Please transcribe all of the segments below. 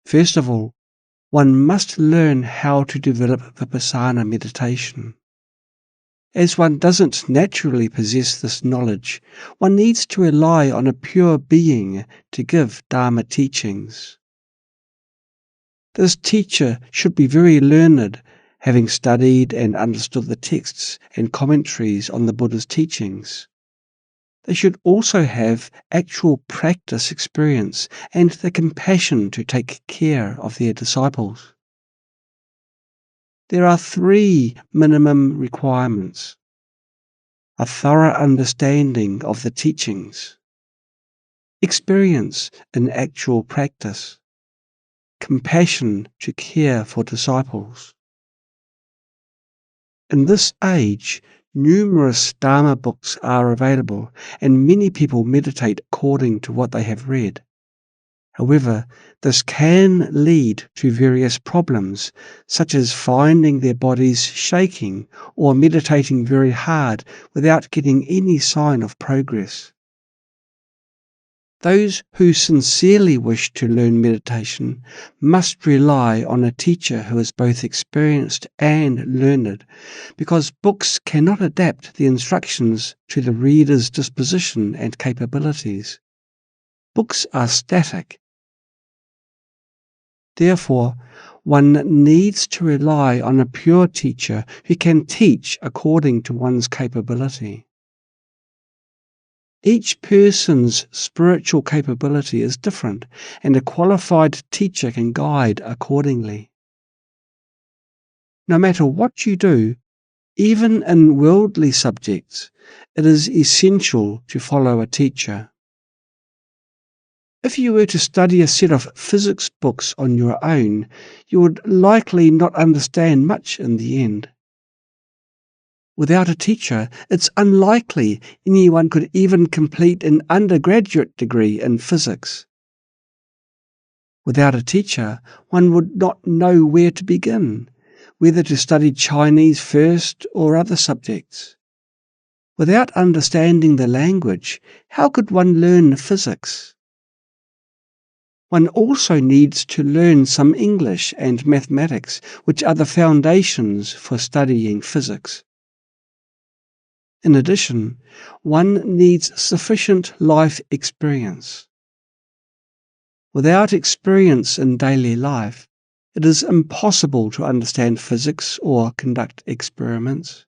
First of all, one must learn how to develop Vipassana meditation. As one doesn't naturally possess this knowledge, one needs to rely on a pure being to give Dharma teachings. This teacher should be very learned, having studied and understood the texts and commentaries on the Buddha's teachings. They should also have actual practice experience and the compassion to take care of their disciples. There are 3 minimum requirements: a thorough understanding of the teachings, experience in actual practice, compassion to care for disciples. In this age, numerous Dharma books are available, and many people meditate according to what they have read. However, this can lead to various problems, such as finding their bodies shaking or meditating very hard without getting any sign of progress. Those who sincerely wish to learn meditation must rely on a teacher who is both experienced and learned, because books cannot adapt the instructions to the reader's disposition and capabilities. Books are static. Therefore, one needs to rely on a pure teacher who can teach according to one's capability. Each person's spiritual capability is different, and a qualified teacher can guide accordingly. No matter what you do, even in worldly subjects, it is essential to follow a teacher. If you were to study a set of physics books on your own, you would likely not understand much in the end. Without a teacher, it's unlikely anyone could even complete an undergraduate degree in physics. Without a teacher, one would not know where to begin, whether to study Chinese first or other subjects. Without understanding the language, how could one learn physics? One also needs to learn some English and mathematics, which are the foundations for studying physics. In addition, one needs sufficient life experience. Without experience in daily life, it is impossible to understand physics or conduct experiments.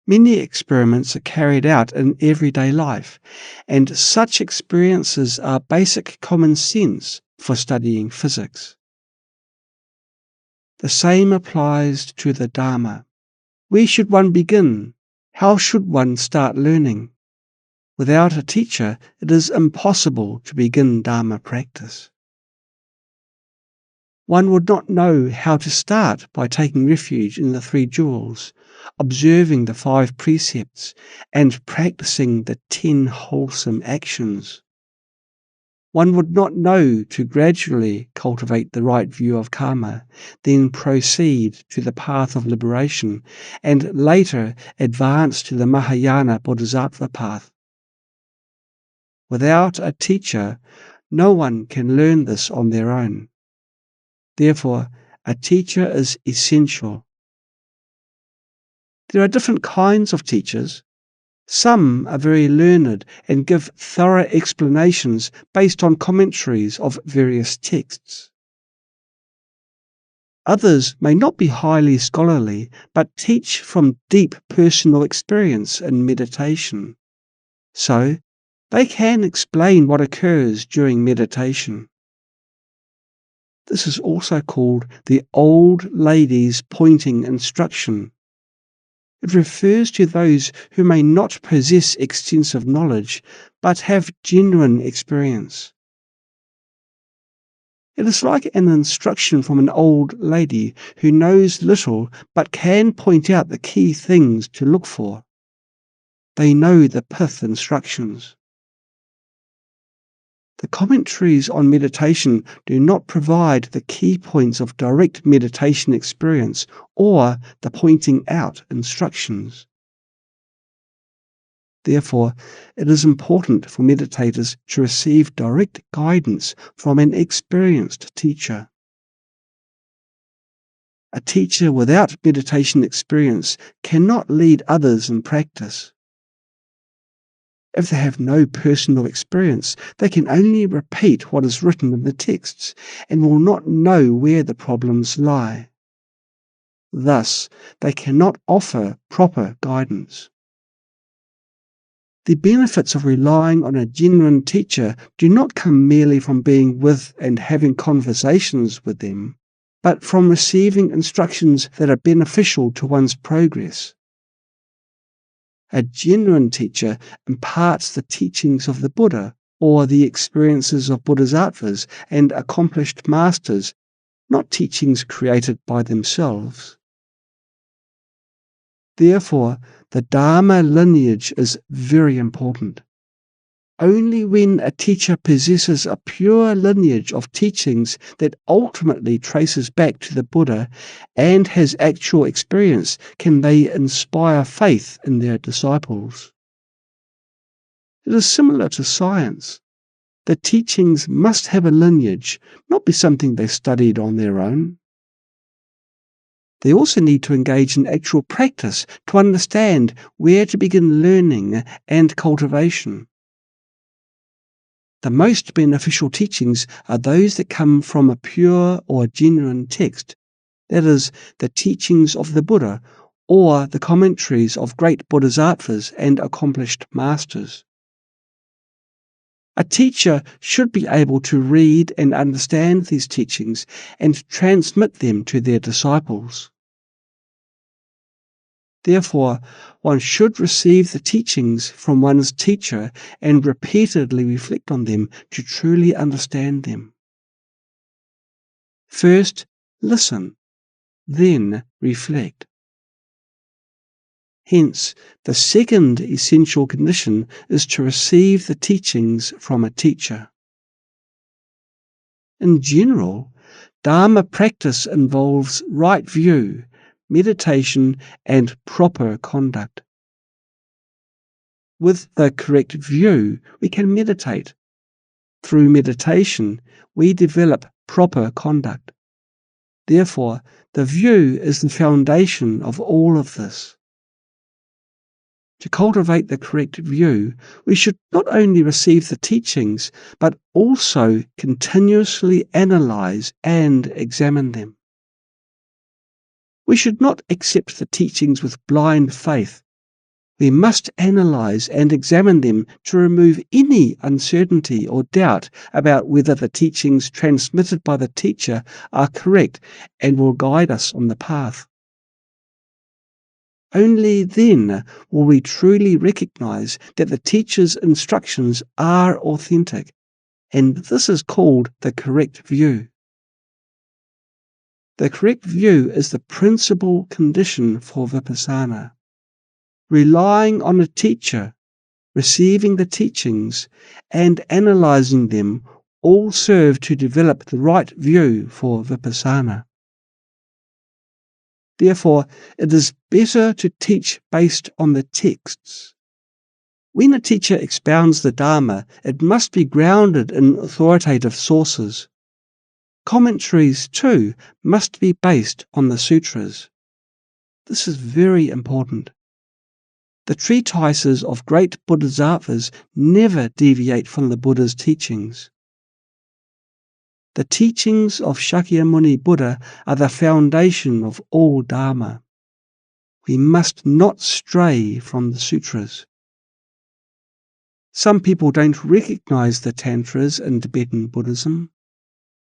Many experiments are carried out in everyday life, and such experiences are basic common sense for studying physics. The same applies to the Dharma. Where should one begin? How should one start learning? Without a teacher, it is impossible to begin Dharma practice. One would not know how to start by taking refuge in the 3 jewels, observing the 5 precepts, and practicing the 10 wholesome actions. One would not know to gradually cultivate the right view of karma, then proceed to the path of liberation, and later advance to the Mahayana Bodhisattva path. Without a teacher, no one can learn this on their own. Therefore, a teacher is essential. There are different kinds of teachers. Some are very learned and give thorough explanations based on commentaries of various texts. Others may not be highly scholarly, but teach from deep personal experience in meditation. So, they can explain what occurs during meditation. This is also called the old lady's pointing instruction. It refers to those who may not possess extensive knowledge, but have genuine experience. It is like an instruction from an old lady who knows little but can point out the key things to look for. They know the pith instructions. The commentaries on meditation do not provide the key points of direct meditation experience or the pointing out instructions. Therefore, it is important for meditators to receive direct guidance from an experienced teacher. A teacher without meditation experience cannot lead others in practice. If they have no personal experience, they can only repeat what is written in the texts and will not know where the problems lie. Thus, they cannot offer proper guidance. The benefits of relying on a genuine teacher do not come merely from being with and having conversations with them, but from receiving instructions that are beneficial to one's progress. A genuine teacher imparts the teachings of the Buddha or the experiences of bodhisattvas and accomplished masters, not teachings created by themselves. Therefore, the Dharma lineage is very important. Only when a teacher possesses a pure lineage of teachings that ultimately traces back to the Buddha and has actual experience can they inspire faith in their disciples. It is similar to science. The teachings must have a lineage, not be something they studied on their own. They also need to engage in actual practice to understand where to begin learning and cultivation. The most beneficial teachings are those that come from a pure or genuine text, that is, the teachings of the Buddha or the commentaries of great bodhisattvas and accomplished masters. A teacher should be able to read and understand these teachings and transmit them to their disciples. Therefore, one should receive the teachings from one's teacher and repeatedly reflect on them to truly understand them. First, listen, then reflect. Hence, the second essential condition is to receive the teachings from a teacher. In general, Dharma practice involves right view, meditation, and proper conduct. With the correct view, we can meditate. Through meditation, we develop proper conduct. Therefore, the view is the foundation of all of this. To cultivate the correct view, we should not only receive the teachings, but also continuously analyze and examine them. We should not accept the teachings with blind faith. We must analyze and examine them to remove any uncertainty or doubt about whether the teachings transmitted by the teacher are correct and will guide us on the path. Only then will we truly recognize that the teacher's instructions are authentic, and this is called the correct view. The correct view is the principal condition for Vipassana. Relying on a teacher, receiving the teachings, and analyzing them all serve to develop the right view for Vipassana. Therefore, it is better to teach based on the texts. When a teacher expounds the Dharma, it must be grounded in authoritative sources. Commentaries, too, must be based on the sutras. This is very important. The treatises of great bodhisattvas never deviate from the Buddha's teachings. The teachings of Shakyamuni Buddha are the foundation of all Dharma. We must not stray from the sutras. Some people don't recognize the Tantras in Tibetan Buddhism.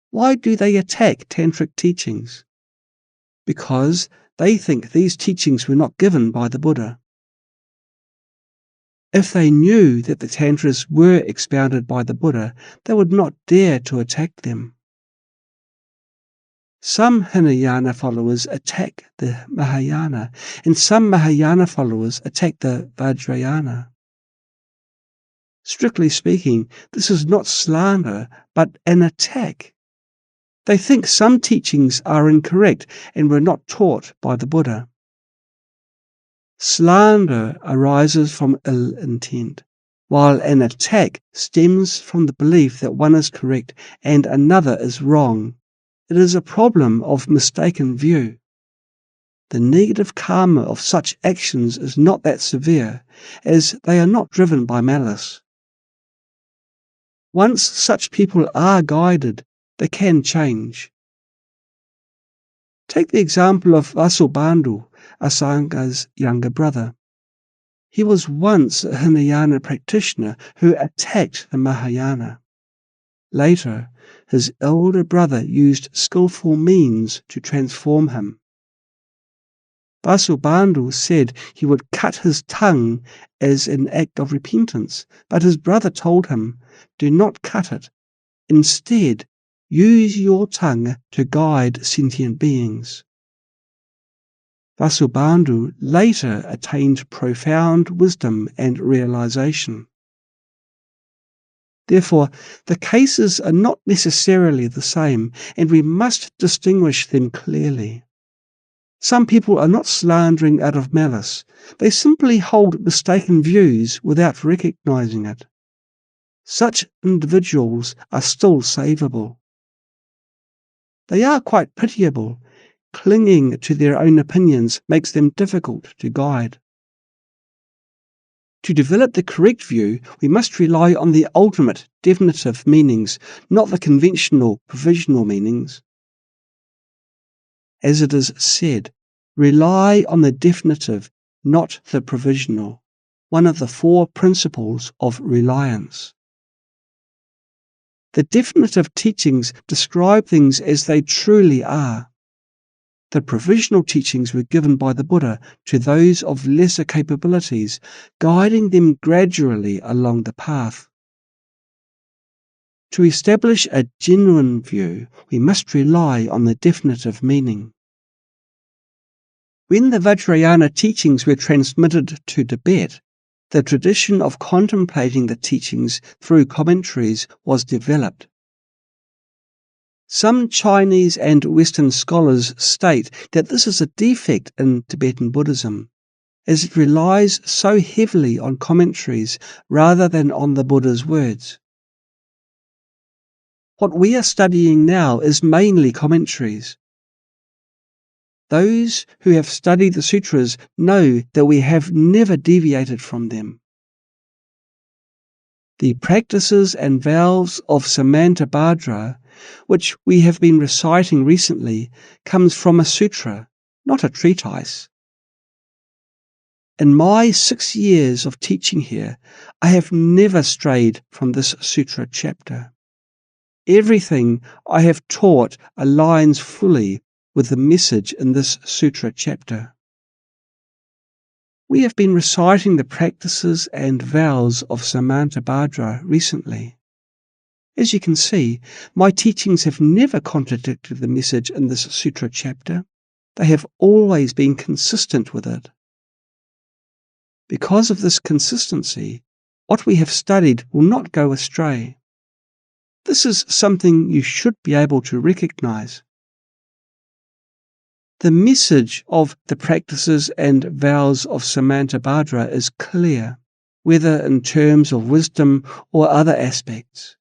Why do they attack tantric teachings? Because they think these teachings were not given by the Buddha. If they knew that the Tantras were expounded by the Buddha, they would not dare to attack them. Some Hinayana followers attack the Mahayana, and some Mahayana followers attack the Vajrayana. Strictly speaking, this is not slander, but an attack. They think some teachings are incorrect and were not taught by the Buddha. Slander arises from ill intent, while an attack stems from the belief that one is correct and another is wrong. It is a problem of mistaken view. The negative karma of such actions is not that severe, as they are not driven by malice. Once such people are guided, they can change. Take the example of Vasubandhu, Asanga's younger brother. He was once a Hinayana practitioner who attacked the Mahayana. Later, his elder brother used skillful means to transform him. Vasubandhu said he would cut his tongue as an act of repentance, but his brother told him, "Do not cut it. Instead, use your tongue to guide sentient beings." Vasubandhu later attained profound wisdom and realization. Therefore, the cases are not necessarily the same, and we must distinguish them clearly. Some people are not slandering out of malice. They simply hold mistaken views without recognizing it. Such individuals are still savable. They are quite pitiable. Clinging to their own opinions makes them difficult to guide. To develop the correct view, we must rely on the ultimate definitive meanings, not the conventional provisional meanings. As it is said, rely on the definitive, not the provisional, one of the 4 principles of reliance. The definitive teachings describe things as they truly are. The provisional teachings were given by the Buddha to those of lesser capabilities, guiding them gradually along the path. To establish a genuine view, we must rely on the definitive meaning. When the Vajrayana teachings were transmitted to Tibet, the tradition of contemplating the teachings through commentaries was developed. Some Chinese and Western scholars state that this is a defect in Tibetan Buddhism, as it relies so heavily on commentaries rather than on the Buddha's words. What we are studying now is mainly commentaries. Those who have studied the sutras know that we have never deviated from them. The practices and vows of Samantabhadra, which we have been reciting recently, comes from a sutra, not a treatise. In my 6 years of teaching here, I have never strayed from this sutra chapter. Everything I have taught aligns fully with the message in this sutra chapter. We have been reciting the practices and vows of Samantabhadra recently. As you can see, my teachings have never contradicted the message in this sutra chapter. They have always been consistent with it. Because of this consistency, what we have studied will not go astray. This is something you should be able to recognize. The message of the practices and vows of Samantabhadra is clear, whether in terms of wisdom or other aspects.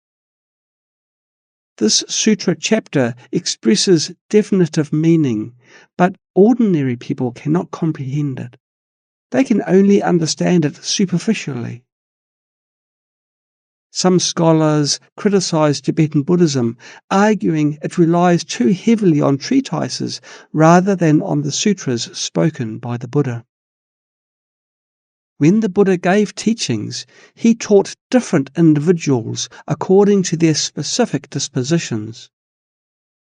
This sutra chapter expresses definitive meaning, but ordinary people cannot comprehend it. They can only understand it superficially. Some scholars criticize Tibetan Buddhism, arguing it relies too heavily on treatises rather than on the sutras spoken by the Buddha. When the Buddha gave teachings, he taught different individuals according to their specific dispositions.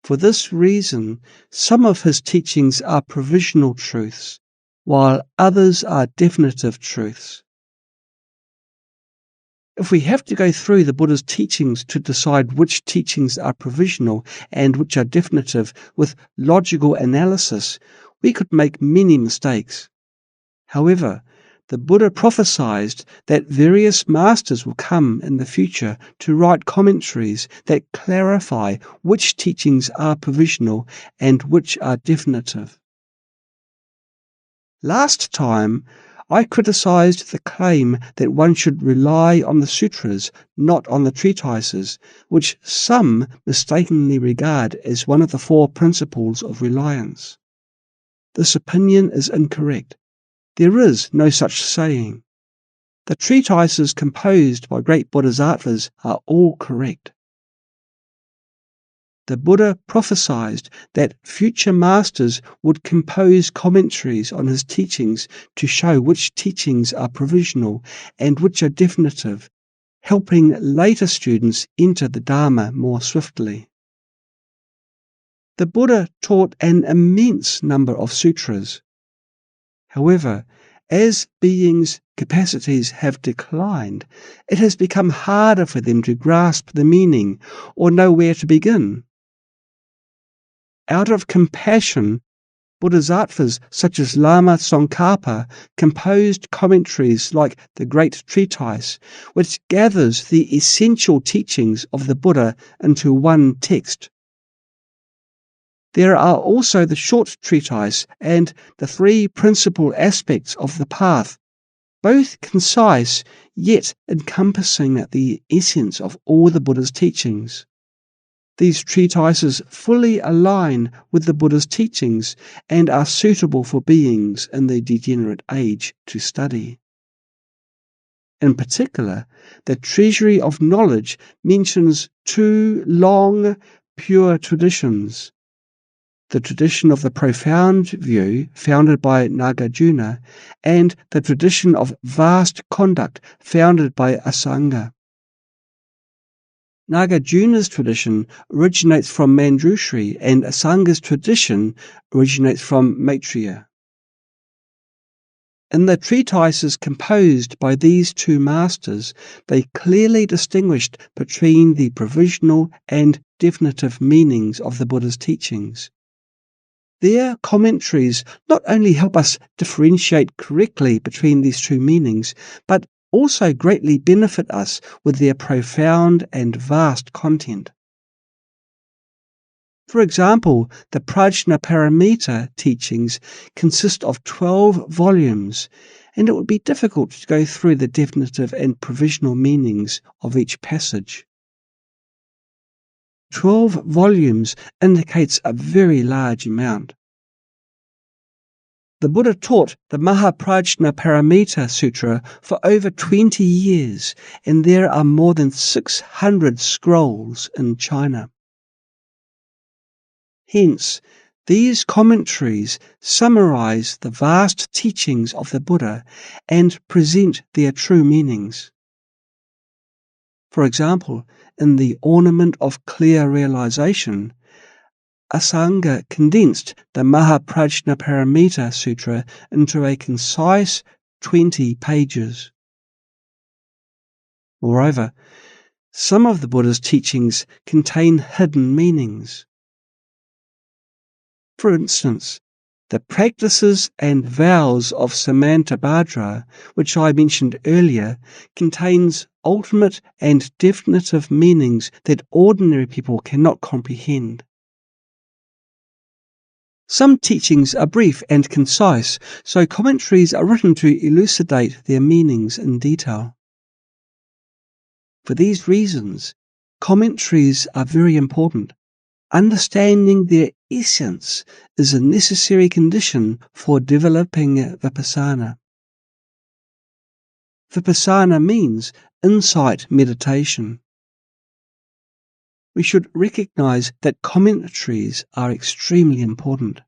For this reason, some of his teachings are provisional truths, while others are definitive truths. If we have to go through the Buddha's teachings to decide which teachings are provisional and which are definitive with logical analysis, we could make many mistakes. However, the Buddha prophesied that various masters will come in the future to write commentaries that clarify which teachings are provisional and which are definitive. Last time, I criticized the claim that one should rely on the sutras, not on the treatises, which some mistakenly regard as one of the 4 principles of reliance. This opinion is incorrect. There is no such saying. The treatises composed by great Bodhisattvas are all correct. The Buddha prophesied that future masters would compose commentaries on his teachings to show which teachings are provisional and which are definitive, helping later students enter the Dharma more swiftly. The Buddha taught an immense number of sutras. However, as beings' capacities have declined, it has become harder for them to grasp the meaning or know where to begin. Out of compassion, Bodhisattvas such as Lama Tsongkhapa composed commentaries like the Great Treatise, which gathers the essential teachings of the Buddha into one text. There are also the Short Treatise and the 3 Principal Aspects of the Path, both concise yet encompassing the essence of all the Buddha's teachings. These treatises fully align with the Buddha's teachings and are suitable for beings in the degenerate age to study. In particular, the Treasury of Knowledge mentions 2 long, pure traditions. The tradition of the profound view founded by Nagarjuna and the tradition of vast conduct founded by Asanga. Nagarjuna's tradition originates from Manjushri and Asanga's tradition originates from Maitreya. In the treatises composed by these 2 masters, they clearly distinguished between the provisional and definitive meanings of the Buddha's teachings. Their commentaries not only help us differentiate correctly between these 2 meanings, but also greatly benefit us with their profound and vast content. For example, the Prajnaparamita teachings consist of 12 volumes, and it would be difficult to go through the definitive and provisional meanings of each passage. 12 volumes indicates a very large amount. The Buddha taught the Mahaprajnaparamita Sutra for over 20 years, and there are more than 600 scrolls in China. Hence, these commentaries summarize the vast teachings of the Buddha and present their true meanings. For example, in the Ornament of Clear Realization, Asanga condensed the Mahaprajnaparamita Sutra into a concise 20 pages. Moreover, some of the Buddha's teachings contain hidden meanings. For instance, the practices and vows of Samantabhadra, which I mentioned earlier, contains ultimate and definitive meanings that ordinary people cannot comprehend. Some teachings are brief and concise, so commentaries are written to elucidate their meanings in detail. For these reasons, commentaries are very important. Understanding their essence is a necessary condition for developing Vipassana. Vipassana means insight meditation. We should recognize that commentaries are extremely important.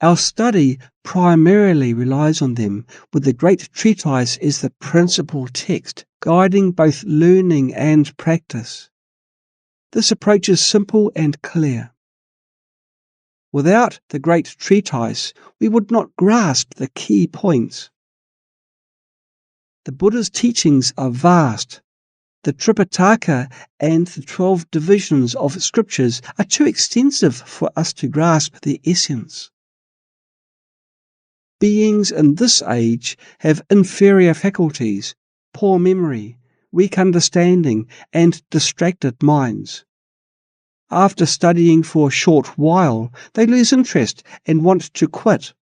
Our study primarily relies on them, with the Great Treatise as the principal text, guiding both learning and practice. This approach is simple and clear. Without the Great Treatise, we would not grasp the key points. The Buddha's teachings are vast. The Tripitaka and the 12 divisions of scriptures are too extensive for us to grasp their essence. Beings in this age have inferior faculties, poor memory, weak understanding, and distracted minds. After studying for a short while, they lose interest and want to quit.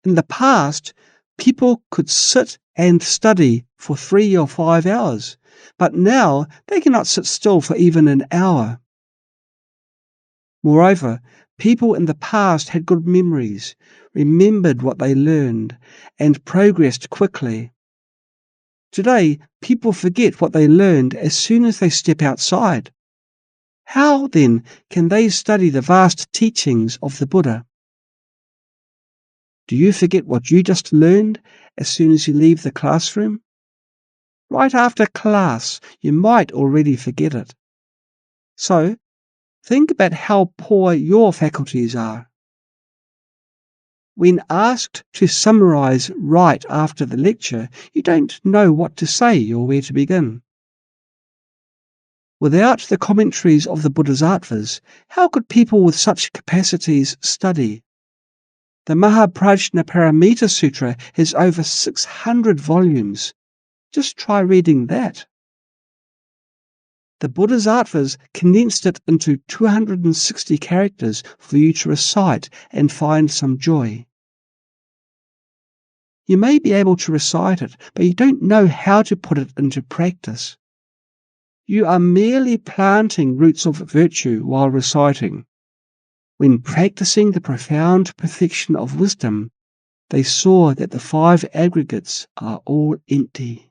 In the past, people could sit and study for 3 or 5 hours, but now they cannot sit still for even an hour. Moreover, people in the past had good memories, remembered what they learned, and progressed quickly. Today, people forget what they learned as soon as they step outside. How, then, can they study the vast teachings of the Buddha? Do you forget what you just learned as soon as you leave the classroom? Right after class, you might already forget it. So, think about how poor your faculties are. When asked to summarize right after the lecture, you don't know what to say or where to begin. Without the commentaries of the Bodhisattvas, how could people with such capacities study? The Mahaprajnaparamita Sutra has over 600 volumes. Just try reading that. The Bodhisattvas condensed it into 260 characters for you to recite and find some joy. You may be able to recite it, but you don't know how to put it into practice. You are merely planting roots of virtue while reciting. When practicing the profound perfection of wisdom, they saw that the 5 aggregates are all empty.